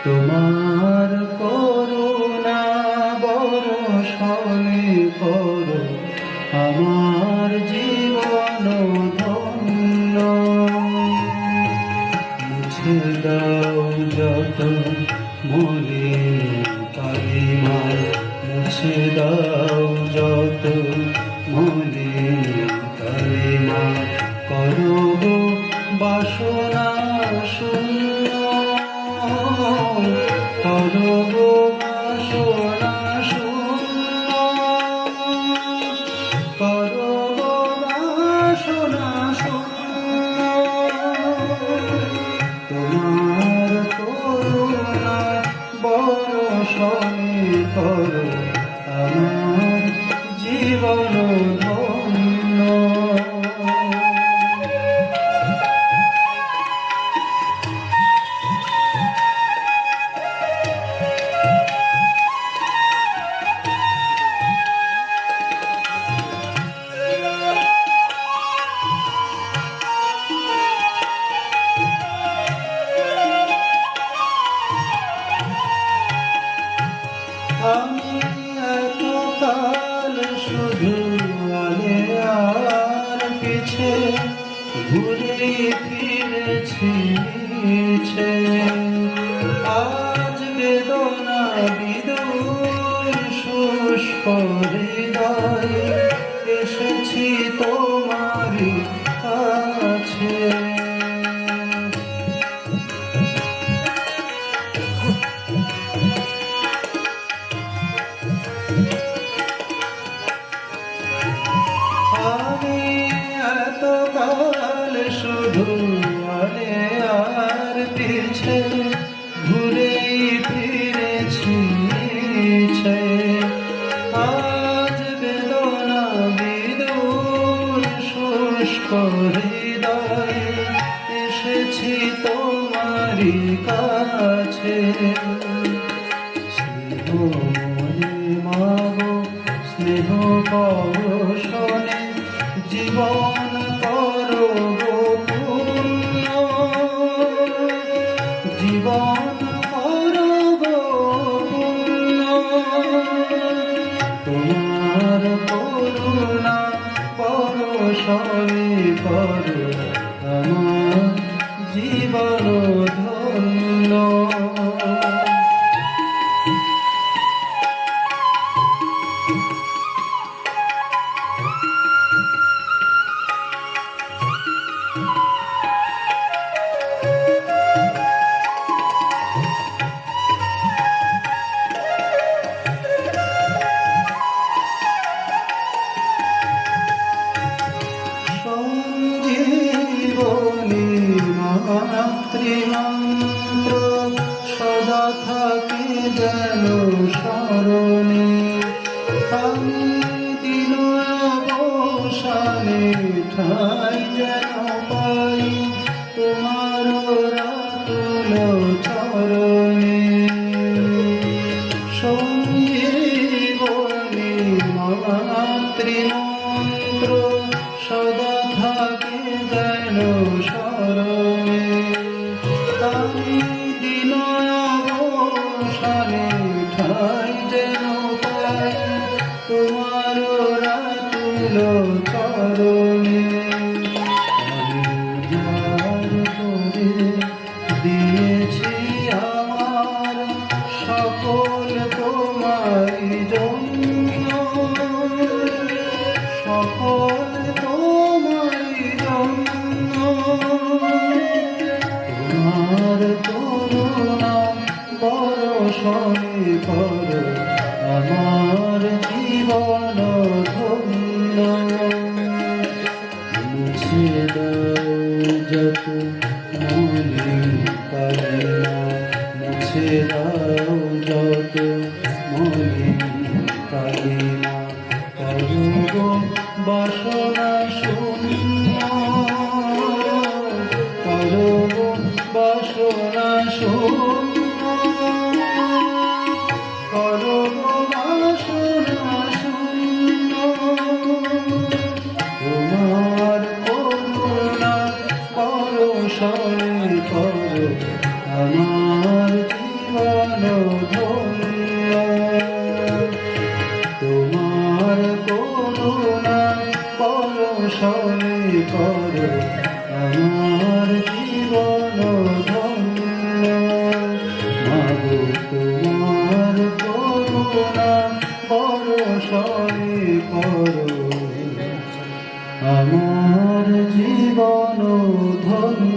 তোমার করুণা বর্ষণে করো আমার জীবন ধন্য। মুছে দাও যত মলিন কালিমা, মুছে দাও যত মলিন কালিমা, করো গো বাসনা শূন্য, করো গো বাসনা শূন্য, করো গো বাসনা শূন্য। তোমার করুণা বর্ষণে করো আমার জীবন ধন্য। আমি এতকাল শুধু আলে আর পিছে ঘুরে ফিরেছি মিছে, আজ বেদনা বিদুর শুষ্ক হৃদয়ে এসেছি তোমারই কাছে। আমি এতকাল শুধু আলে আর পিছে ঘুরে ফিরেছি মিছে, আজ বেদনা বিদুর শুষ্ক হৃদয়ে এসেছি তোমারই কাছে। স্নেহ মনে মাগো স্নেহ পরশনে জীবন করো গো পূর্ণ, জীবন করো গো পূর্ণ। তোমার করুণা পরশনে করো আমার জীবন ধন্য। সঞ্জীবনী মাতৃমন্ত্র সদা থাকে যেন স্মরণে, আমি দিন অবসানে ঠাই যেন পাই তোমার রাতুল চরণে। সঞ্জীবনী মাতৃমন্ত্র সদা থাকে যেন স্মরণে, আমি দিন অবসানে ঠাই যেন পাই তোমার রাতুল চরণে। আমি উজাড় করে দিয়েছি আমার সকল তোমারই জন্য, সকল তোমারই জন্য। তোমার করুণা বর্ষণে করো আমার জীবন ধন্য। মুছে দাও যত মলিন কালিমা, মুছে দাও যত মলিন কালিমা, করো গো বাসনা শূন্য, করো গো বাসনা শূন্য, করো গো বাসনা শূন্য। তোমার করুণা পরশনে করো আমার জীবন বর্ষণে করো আমার জীবন ধন্য। মাগো তোমার করুণা বর্ষণে করো আমার জীবন ধন্য।